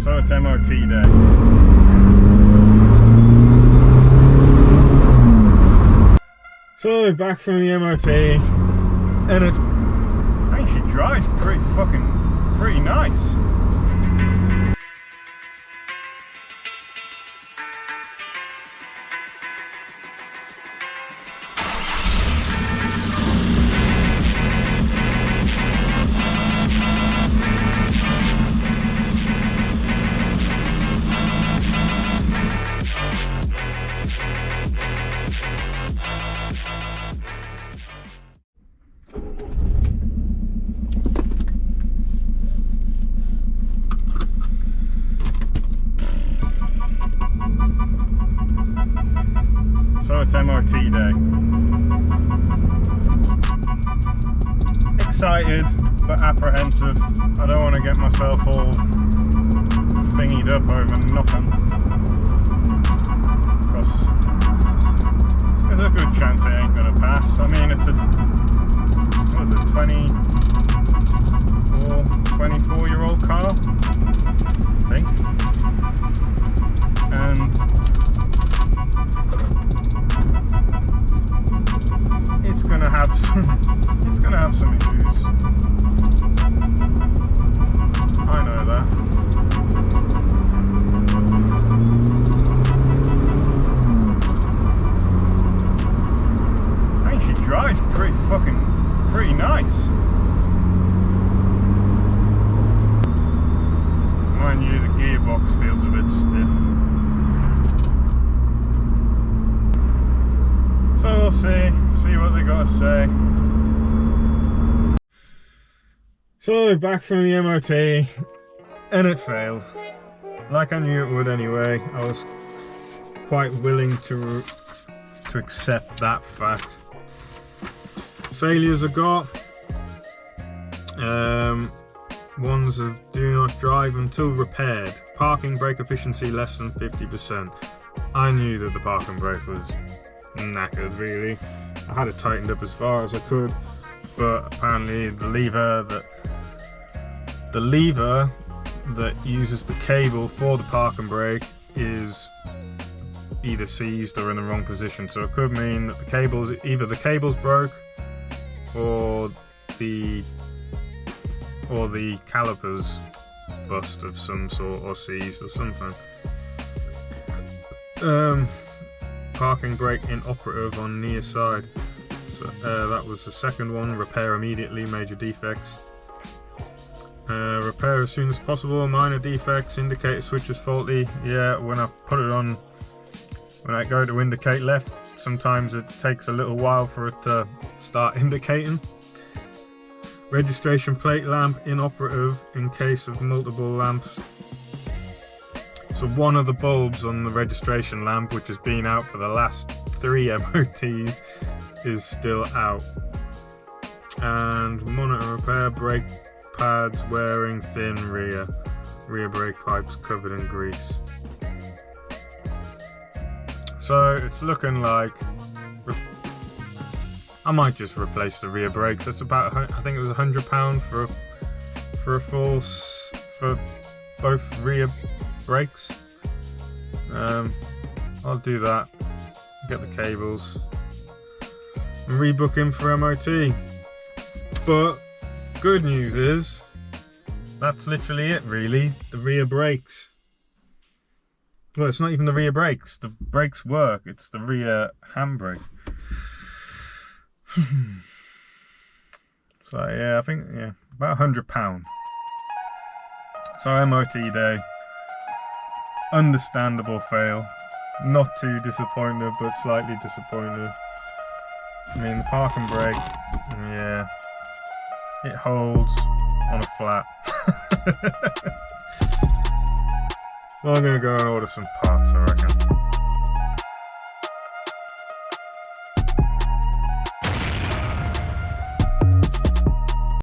So it's MOT day. So back from the MOT, and it actually drives pretty nice. So it's MOT day. Excited but apprehensive. I don't want to get myself all thingied up over nothing, because there's a good chance it ain't gonna pass. I mean, it's a, what is it, 24-year-old car, I think, and it's gonna have some issues. I know that. Actually drives pretty nice. Mind you, the gearbox feels a bit stiff. So we'll see what they got to say. So back from the MOT, and it failed. Like I knew it would anyway. I was quite willing to accept that fact. Failures I got. Ones of do not drive until repaired. Parking brake efficiency less than 50%. I knew that the parking brake was knackered, really. I had it tightened up as far as I could, but apparently the lever that uses the cable for the parking brake is either seized or in the wrong position. So it could mean that either the cable's broke or the calipers bust of some sort, or seized or something. Parking brake inoperative on near side. So that was the second one. Repair immediately, major defects. Repair as soon as possible, minor defects, indicator switch is faulty. Yeah, when I put it on, when I go to indicate left, sometimes it takes a little while for it to start indicating. Registration plate lamp inoperative in case of multiple lamps. So one of the bulbs on the registration lamp, which has been out for the last 3 MOTs, is still out. And monitor repair, brake pads wearing thin, rear brake pipes covered in grease. So it's looking like I might just replace the rear brakes. That's about, I think it was £100 for both rear brakes. I'll do that, get the cables and rebook him for MOT. But good news is that's literally it, really. The rear brakes, well, it's not even the rear brakes, the brakes work, it's the rear handbrake. So yeah, I think, yeah, about £100. So MOT day, understandable fail, not too disappointed but slightly disappointed. I mean, the parking brake, yeah, it holds on a flat. So I'm gonna go and order some parts, I reckon.